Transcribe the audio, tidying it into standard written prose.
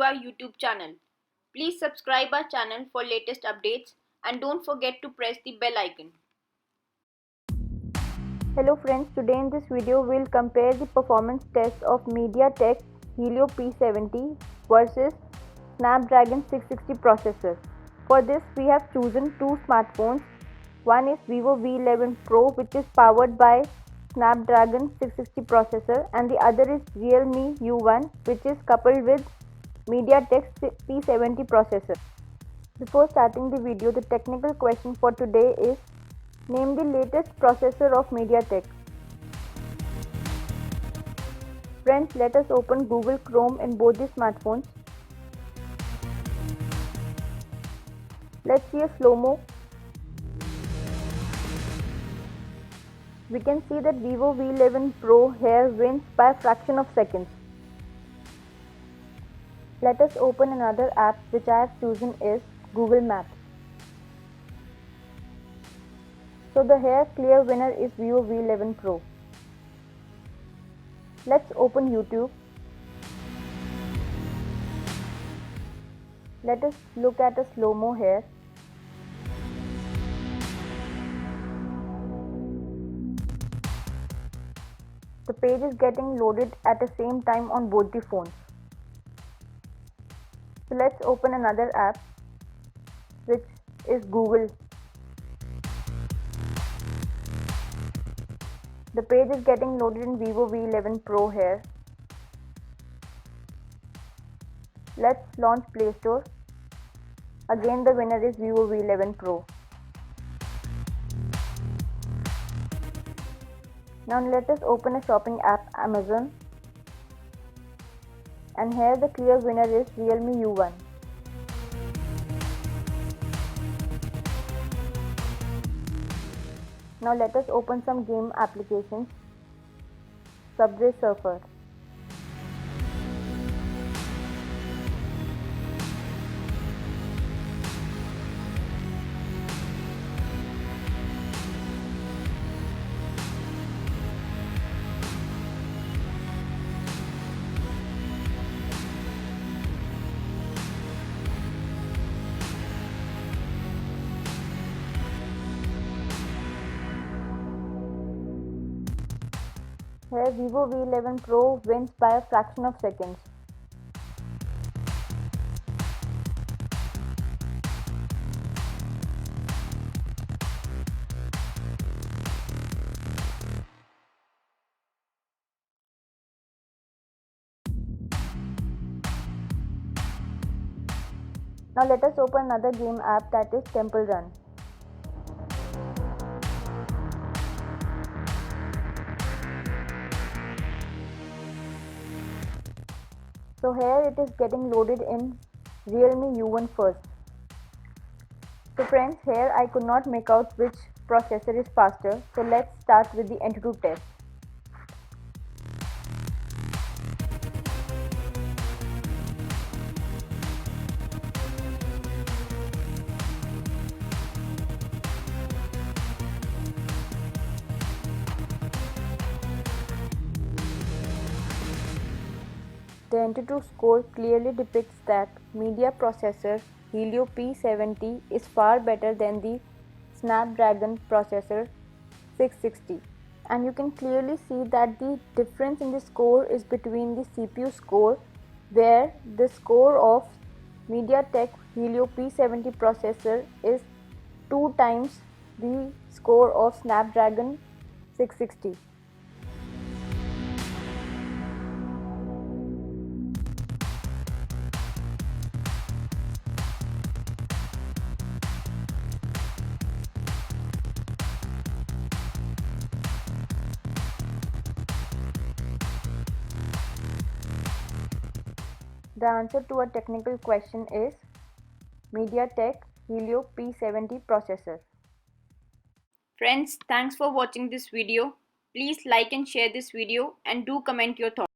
our YouTube channel. Please subscribe our channel for latest updates and don't forget to press the bell icon. Hello friends, today in this video we'll compare the performance tests of MediaTek Helio P70 versus Snapdragon 660 processor. For this we have chosen two smartphones. One is Vivo V11 Pro, which is powered by Snapdragon 660 processor, and the other is Realme U1, which is coupled with MediaTek P70 processor. Before starting the video, the technical question for today is: name the latest processor of MediaTek. Friends, let us open Google Chrome in both the smartphones. Let's see a slow-mo. We can see that Vivo V11 Pro here wins by a fraction of seconds. Let us open another app which I have chosen is Google Maps. So the here clear winner is Vivo V11 Pro. Let's open YouTube. Let us look at a slow-mo here. The page is getting loaded at the same time on both the phones. So let's open another app which is Google. The page is getting loaded in Vivo V11 Pro here. Let's launch Play Store. Again the winner is Vivo V11 Pro. Now let us open a shopping app, Amazon. And here the clear winner is Realme U1. Now let us open some game applications. Subway Surfer. Here Vivo V11 Pro wins by a fraction of seconds. Now let us open another game app, that is Temple Run. So here it is getting loaded in Realme U1 first. So friends, here I could not make out which processor is faster. So let's start with the AnTuTu test. The AnTuTu score clearly depicts that media processor Helio P70 is far better than the Snapdragon processor 660. And you can clearly see that the difference in the score is between the CPU score, where the score of MediaTek Helio P70 processor is 2 times the score of Snapdragon 660. The answer to our technical question is MediaTek Helio P70 processor. Friends, thanks for watching this video. Please like and share this video and do comment your thoughts.